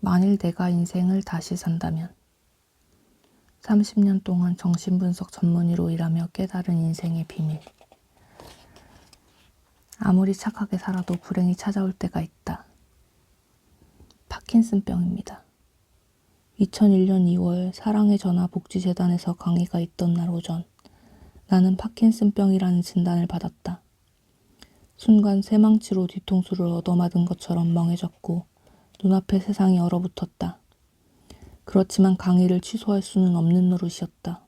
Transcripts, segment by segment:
만일 내가 인생을 다시 산다면 30년 동안 정신분석 전문의로 일하며 깨달은 인생의 비밀. 아무리 착하게 살아도 불행이 찾아올 때가 있다. 파킨슨병입니다. 2001년 2월 사랑의 전화 복지재단에서 강의가 있던 날 오전, 나는 파킨슨병이라는 진단을 받았다. 순간 새망치로 뒤통수를 얻어맞은 것처럼 멍해졌고 눈앞에 세상이 얼어붙었다. 그렇지만 강의를 취소할 수는 없는 노릇이었다.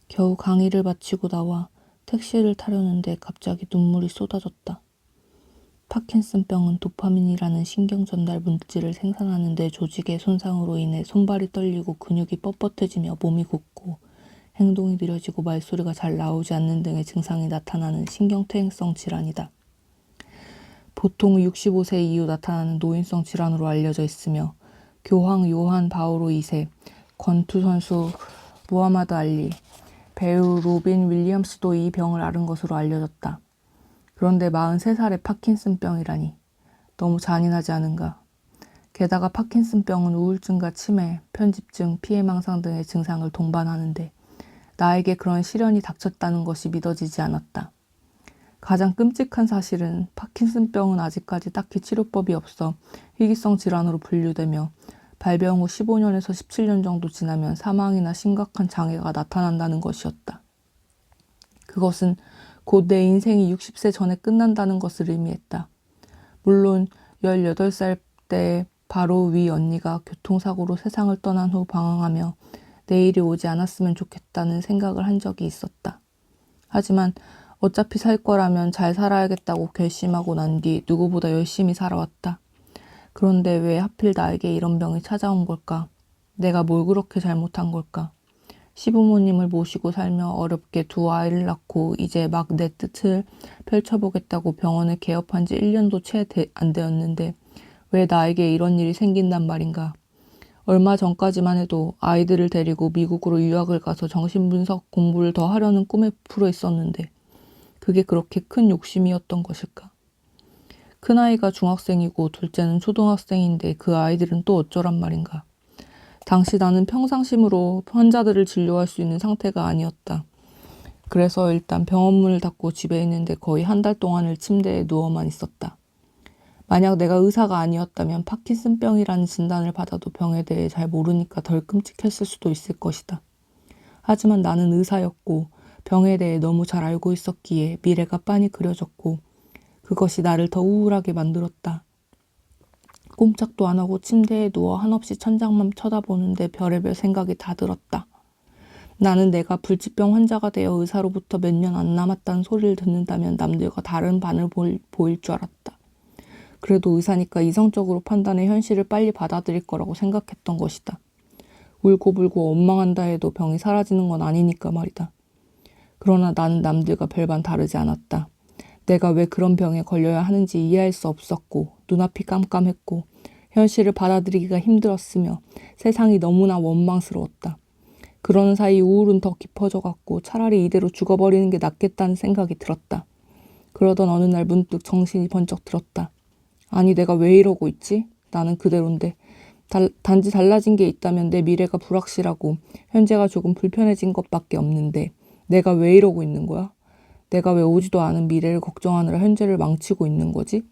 겨우 강의를 마치고 나와 택시를 타려는데 갑자기 눈물이 쏟아졌다. 파킨슨병은 도파민이라는 신경전달 물질을 생산하는 데 조직의 손상으로 인해 손발이 떨리고 근육이 뻣뻣해지며 몸이 굳고 행동이 느려지고 말소리가 잘 나오지 않는 등의 증상이 나타나는 신경퇴행성 질환이다. 보통 65세 이후 나타나는 노인성 질환으로 알려져 있으며 교황 요한 바오로 2세, 권투 선수 무하마드 알리, 배우 로빈 윌리엄스도 이 병을 앓은 것으로 알려졌다. 그런데 43살의 파킨슨병이라니 너무 잔인하지 않은가. 게다가 파킨슨병은 우울증과 치매, 편집증, 피해망상 등의 증상을 동반하는데 나에게 그런 시련이 닥쳤다는 것이 믿어지지 않았다. 가장 끔찍한 사실은 파킨슨병은 아직까지 딱히 치료법이 없어 희귀성 질환으로 분류되며 발병 후 15년에서 17년 정도 지나면 사망이나 심각한 장애가 나타난다는 것이었다. 그것은 곧 내 인생이 60세 전에 끝난다는 것을 의미했다. 물론 18살 때 바로 위 언니가 교통사고로 세상을 떠난 후 방황하며 내일이 오지 않았으면 좋겠다는 생각을 한 적이 있었다. 하지만 어차피 살 거라면 잘 살아야겠다고 결심하고 난 뒤 누구보다 열심히 살아왔다. 그런데 왜 하필 나에게 이런 병이 찾아온 걸까? 내가 뭘 그렇게 잘못한 걸까? 시부모님을 모시고 살며 어렵게 두 아이를 낳고 이제 막 내 뜻을 펼쳐보겠다고 병원을 개업한 지 1년도 채 안 되었는데 왜 나에게 이런 일이 생긴단 말인가? 얼마 전까지만 해도 아이들을 데리고 미국으로 유학을 가서 정신분석 공부를 더 하려는 꿈에 풀어 있었는데 그게 그렇게 큰 욕심이었던 것일까? 큰아이가 중학생이고 둘째는 초등학생인데 그 아이들은 또 어쩌란 말인가? 당시 나는 평상심으로 환자들을 진료할 수 있는 상태가 아니었다. 그래서 일단 병원 문을 닫고 집에 있는데 거의 한 달 동안을 침대에 누워만 있었다. 만약 내가 의사가 아니었다면 파킨슨병이라는 진단을 받아도 병에 대해 잘 모르니까 덜 끔찍했을 수도 있을 것이다. 하지만 나는 의사였고 병에 대해 너무 잘 알고 있었기에 미래가 빤히 그려졌고 그것이 나를 더 우울하게 만들었다. 꼼짝도 안 하고 침대에 누워 한없이 천장만 쳐다보는데 별의별 생각이 다 들었다. 나는 내가 불치병 환자가 되어 의사로부터 몇 년 안 남았다는 소리를 듣는다면 남들과 다른 반을 보일 줄 알았다. 그래도 의사니까 이성적으로 판단해 현실을 빨리 받아들일 거라고 생각했던 것이다. 울고불고 원망한다 해도 병이 사라지는 건 아니니까 말이다. 그러나 나는 남들과 별반 다르지 않았다. 내가 왜 그런 병에 걸려야 하는지 이해할 수 없었고 눈앞이 깜깜했고 현실을 받아들이기가 힘들었으며 세상이 너무나 원망스러웠다. 그러는 사이 우울은 더 깊어져갔고 차라리 이대로 죽어버리는 게 낫겠다는 생각이 들었다. 그러던 어느 날 문득 정신이 번쩍 들었다. 아니 내가 왜 이러고 있지? 나는 그대로인데 단지 달라진 게 있다면 내 미래가 불확실하고 현재가 조금 불편해진 것밖에 없는데 내가 왜 이러고 있는 거야? 내가 왜 오지도 않은 미래를 걱정하느라 현재를 망치고 있는 거지?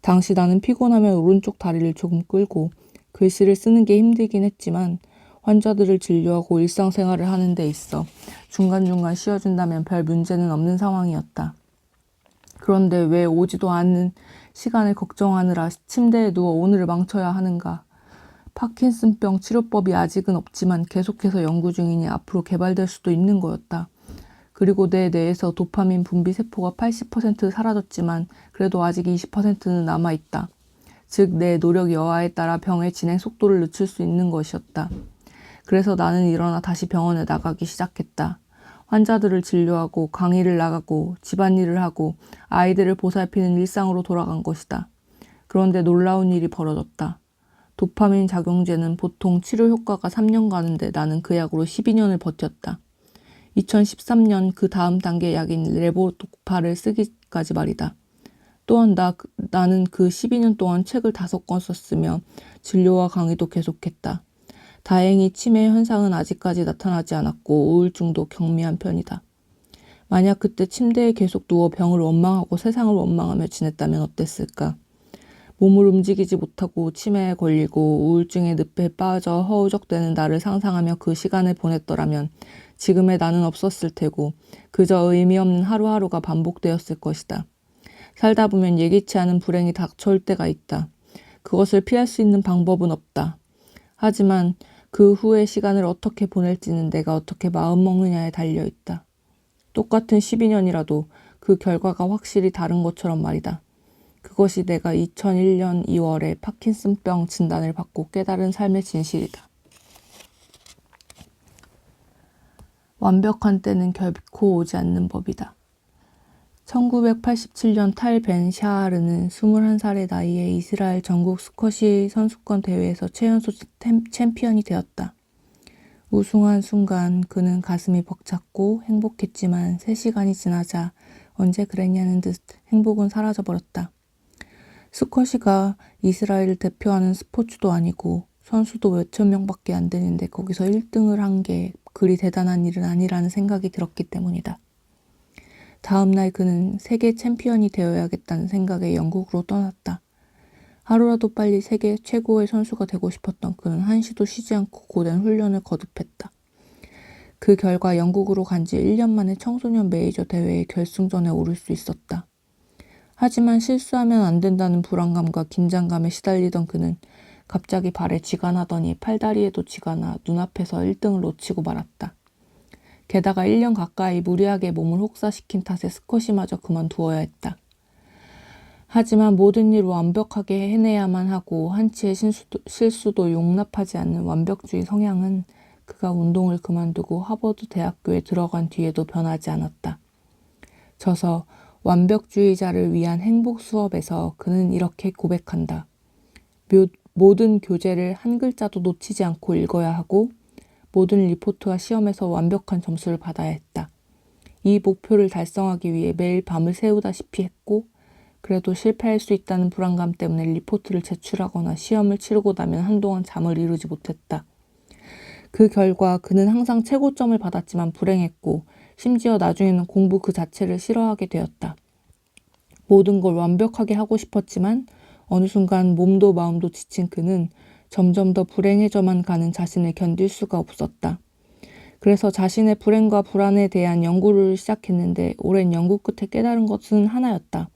당시 나는 피곤하면 오른쪽 다리를 조금 끌고 글씨를 쓰는 게 힘들긴 했지만 환자들을 진료하고 일상생활을 하는 데 있어 중간중간 쉬어준다면 별 문제는 없는 상황이었다. 그런데 왜 오지도 않는 시간을 걱정하느라 침대에 누워 오늘을 망쳐야 하는가? 파킨슨병 치료법이 아직은 없지만 계속해서 연구 중이니 앞으로 개발될 수도 있는 거였다. 그리고 내 뇌에서 도파민 분비 세포가 80% 사라졌지만 그래도 아직 20%는 남아있다. 즉 내 노력 여하에 따라 병의 진행 속도를 늦출 수 있는 것이었다. 그래서 나는 일어나 다시 병원에 나가기 시작했다. 환자들을 진료하고 강의를 나가고 집안일을 하고 아이들을 보살피는 일상으로 돌아간 것이다. 그런데 놀라운 일이 벌어졌다. 도파민 작용제는 보통 치료 효과가 3년 가는데 나는 그 약으로 12년을 버텼다. 2013년 그 다음 단계 약인 레보도파를 쓰기까지 말이다. 또한 나는 그 12년 동안 책을 5권 썼으며 진료와 강의도 계속했다. 다행히 치매 현상은 아직까지 나타나지 않았고 우울증도 경미한 편이다. 만약 그때 침대에 계속 누워 병을 원망하고 세상을 원망하며 지냈다면 어땠을까? 몸을 움직이지 못하고 치매에 걸리고 우울증의 늪에 빠져 허우적대는 나를 상상하며 그 시간을 보냈더라면 지금의 나는 없었을 테고 그저 의미 없는 하루하루가 반복되었을 것이다. 살다 보면 예기치 않은 불행이 닥쳐올 때가 있다. 그것을 피할 수 있는 방법은 없다. 하지만 그 후의 시간을 어떻게 보낼지는 내가 어떻게 마음먹느냐에 달려있다. 똑같은 12년이라도 그 결과가 확실히 다른 것처럼 말이다. 그것이 내가 2001년 2월에 파킨슨병 진단을 받고 깨달은 삶의 진실이다. 완벽한 때는 결코 오지 않는 법이다. 1987년 탈 벤 샤하르는 21살의 나이에 이스라엘 전국 스쿼시 선수권 대회에서 최연소 챔피언이 되었다. 우승한 순간 그는 가슴이 벅찼고 행복했지만 3시간이 지나자 언제 그랬냐는 듯 행복은 사라져버렸다. 스쿼시가 이스라엘을 대표하는 스포츠도 아니고 선수도 몇천 명밖에 안 되는데 거기서 1등을 한 게 그리 대단한 일은 아니라는 생각이 들었기 때문이다. 다음날 그는 세계 챔피언이 되어야겠다는 생각에 영국으로 떠났다. 하루라도 빨리 세계 최고의 선수가 되고 싶었던 그는 한시도 쉬지 않고 고된 훈련을 거듭했다. 그 결과 영국으로 간 지 1년 만에 청소년 메이저 대회의 결승전에 오를 수 있었다. 하지만 실수하면 안 된다는 불안감과 긴장감에 시달리던 그는 갑자기 발에 쥐가 나더니 팔다리에도 쥐가 나 눈앞에서 1등을 놓치고 말았다. 게다가 1년 가까이 무리하게 몸을 혹사시킨 탓에 스쿼시마저 그만두어야 했다. 하지만 모든 일을 완벽하게 해내야만 하고 한치의 실수도 용납하지 않는 완벽주의 성향은 그가 운동을 그만두고 하버드 대학교에 들어간 뒤에도 변하지 않았다. 저서 완벽주의자를 위한 행복 수업에서 그는 이렇게 고백한다. 모든 교재를 한 글자도 놓치지 않고 읽어야 하고 모든 리포트와 시험에서 완벽한 점수를 받아야 했다. 이 목표를 달성하기 위해 매일 밤을 새우다시피 했고 그래도 실패할 수 있다는 불안감 때문에 리포트를 제출하거나 시험을 치르고 나면 한동안 잠을 이루지 못했다. 그 결과 그는 항상 최고점을 받았지만 불행했고 심지어 나중에는 공부 그 자체를 싫어하게 되었다. 모든 걸 완벽하게 하고 싶었지만 어느 순간 몸도 마음도 지친 그는 점점 더 불행해져만 가는 자신을 견딜 수가 없었다. 그래서 자신의 불행과 불안에 대한 연구를 시작했는데 오랜 연구 끝에 깨달은 것은 하나였다.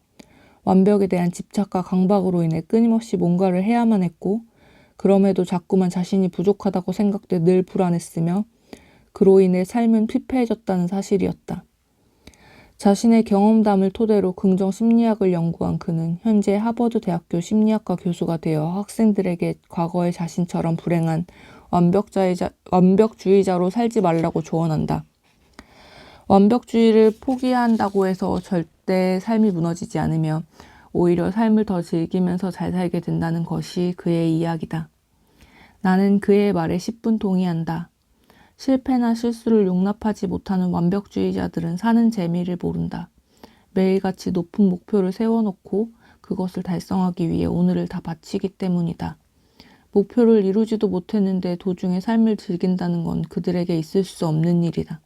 완벽에 대한 집착과 강박으로 인해 끊임없이 뭔가를 해야만 했고 그럼에도 자꾸만 자신이 부족하다고 생각돼 늘 불안했으며 그로 인해 삶은 피폐해졌다는 사실이었다. 자신의 경험담을 토대로 긍정 심리학을 연구한 그는 현재 하버드 대학교 심리학과 교수가 되어 학생들에게 과거의 자신처럼 불행한 완벽주의자로 살지 말라고 조언한다. 완벽주의를 포기한다고 해서 절대 삶이 무너지지 않으며 오히려 삶을 더 즐기면서 잘 살게 된다는 것이 그의 이야기다. 나는 그의 말에 10분 동의한다. 실패나 실수를 용납하지 못하는 완벽주의자들은 사는 재미를 모른다. 매일같이 높은 목표를 세워놓고 그것을 달성하기 위해 오늘을 다 바치기 때문이다. 목표를 이루지도 못했는데 도중에 삶을 즐긴다는 건 그들에게 있을 수 없는 일이다.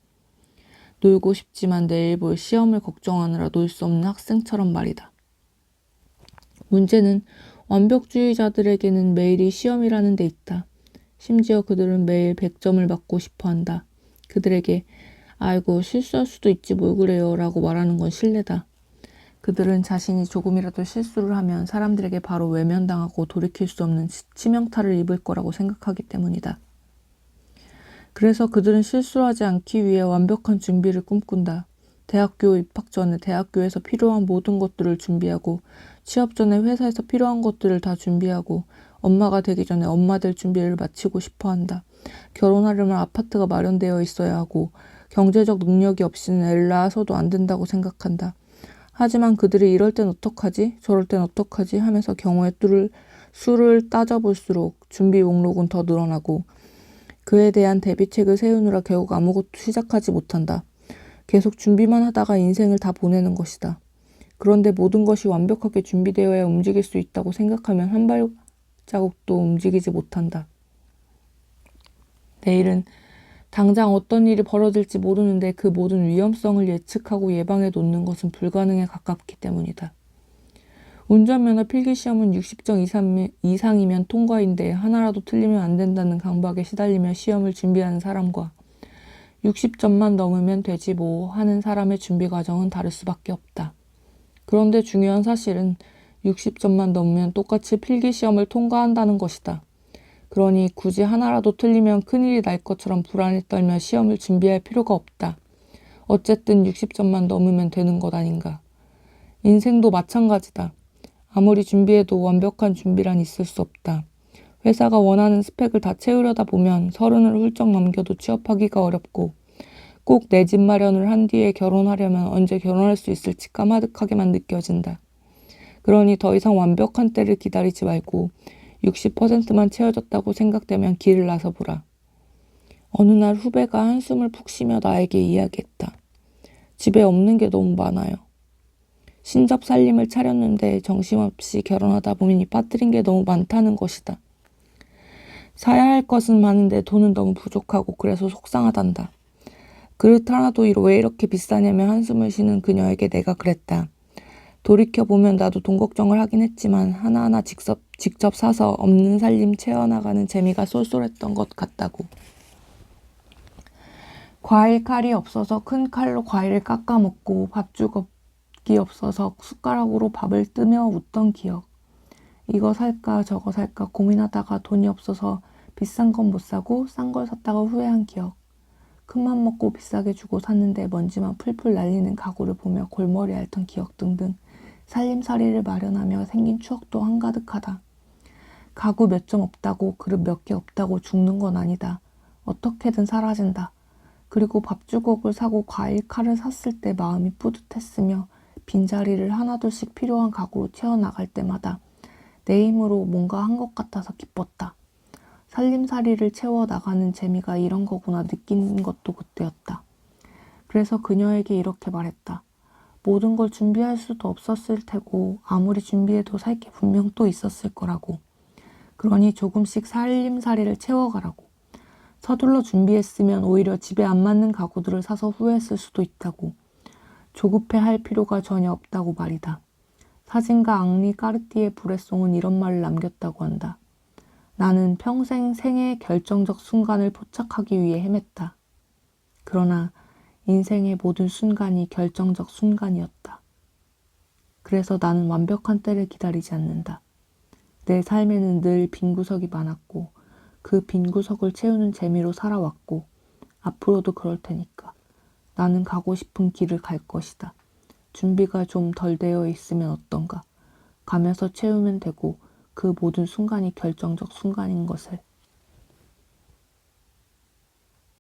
놀고 싶지만 내일 볼 시험을 걱정하느라 놀 수 없는 학생처럼 말이다. 문제는 완벽주의자들에게는 매일이 시험이라는 데 있다. 심지어 그들은 매일 100점을 받고 싶어 한다. 그들에게 아이고 실수할 수도 있지 뭘 그래요 라고 말하는 건 실례다. 그들은 자신이 조금이라도 실수를 하면 사람들에게 바로 외면당하고 돌이킬 수 없는 치명타를 입을 거라고 생각하기 때문이다. 그래서 그들은 실수를 하지 않기 위해 완벽한 준비를 꿈꾼다. 대학교 입학 전에 대학교에서 필요한 모든 것들을 준비하고 취업 전에 회사에서 필요한 것들을 다 준비하고 엄마가 되기 전에 엄마 될 준비를 마치고 싶어한다. 결혼하려면 아파트가 마련되어 있어야 하고 경제적 능력이 없이는 애를 낳아서도 안 된다고 생각한다. 하지만 그들이 이럴 땐 어떡하지? 저럴 땐 어떡하지? 하면서 경우의 수를 따져볼수록 준비 목록은 더 늘어나고 그에 대한 대비책을 세우느라 결국 아무것도 시작하지 못한다. 계속 준비만 하다가 인생을 다 보내는 것이다. 그런데 모든 것이 완벽하게 준비되어야 움직일 수 있다고 생각하면 한 발자국도 움직이지 못한다. 내일은 당장 어떤 일이 벌어질지 모르는데 그 모든 위험성을 예측하고 예방해 놓는 것은 불가능에 가깝기 때문이다. 운전면허 필기시험은 60점 이상이면 통과인데 하나라도 틀리면 안 된다는 강박에 시달리며 시험을 준비하는 사람과 60점만 넘으면 되지 뭐 하는 사람의 준비 과정은 다를 수밖에 없다. 그런데 중요한 사실은 60점만 넘으면 똑같이 필기시험을 통과한다는 것이다. 그러니 굳이 하나라도 틀리면 큰일이 날 것처럼 불안에 떨며 시험을 준비할 필요가 없다. 어쨌든 60점만 넘으면 되는 것 아닌가. 인생도 마찬가지다. 아무리 준비해도 완벽한 준비란 있을 수 없다. 회사가 원하는 스펙을 다 채우려다 보면 30을 훌쩍 넘겨도 취업하기가 어렵고 꼭 내 집 마련을 한 뒤에 결혼하려면 언제 결혼할 수 있을지 까마득하게만 느껴진다. 그러니 더 이상 완벽한 때를 기다리지 말고 60%만 채워졌다고 생각되면 길을 나서보라. 어느 날 후배가 한숨을 푹 쉬며 나에게 이야기했다. 집에 없는 게 너무 많아요. 신접 살림을 차렸는데 정신없이 결혼하다 보니 빠뜨린 게 너무 많다는 것이다. 사야 할 것은 많은데 돈은 너무 부족하고 그래서 속상하단다. 그릇 하나도 왜 이렇게 비싸냐며 한숨을 쉬는 그녀에게 내가 그랬다. 돌이켜보면 나도 돈 걱정을 하긴 했지만 하나하나 직접 사서 없는 살림 채워나가는 재미가 쏠쏠했던 것 같다고. 과일 칼이 없어서 큰 칼로 과일을 깎아 먹고 밥주걱이 없어서 숟가락으로 밥을 뜨며 웃던 기억. 이거 살까 저거 살까 고민하다가 돈이 없어서 비싼 건 못 사고 싼 걸 샀다가 후회한 기억. 큰맘 먹고 비싸게 주고 샀는데 먼지만 풀풀 날리는 가구를 보며 골머리 앓던 기억 등등 살림살이를 마련하며 생긴 추억도 한가득하다. 가구 몇 점 없다고 그릇 몇 개 없다고 죽는 건 아니다. 어떻게든 사라진다. 그리고 밥주걱을 사고 과일 칼을 샀을 때 마음이 뿌듯했으며 빈자리를 하나둘씩 필요한 가구로 채워나갈 때마다 내 힘으로 뭔가 한 것 같아서 기뻤다. 살림살이를 채워나가는 재미가 이런 거구나 느낀 것도 그때였다. 그래서 그녀에게 이렇게 말했다. 모든 걸 준비할 수도 없었을 테고 아무리 준비해도 살 게 분명 또 있었을 거라고. 그러니 조금씩 살림살이를 채워가라고. 서둘러 준비했으면 오히려 집에 안 맞는 가구들을 사서 후회했을 수도 있다고. 조급해할 필요가 전혀 없다고 말이다. 사진가 앙리 까르띠에 브레송은 이런 말을 남겼다고 한다. 나는 평생 생애의 결정적 순간을 포착하기 위해 헤맸다. 그러나 인생의 모든 순간이 결정적 순간이었다. 그래서 나는 완벽한 때를 기다리지 않는다. 내 삶에는 늘 빈 구석이 많았고 그 빈 구석을 채우는 재미로 살아왔고 앞으로도 그럴 테니까. 나는 가고 싶은 길을 갈 것이다. 준비가 좀 덜 되어 있으면 어떤가. 가면서 채우면 되고 그 모든 순간이 결정적 순간인 것을.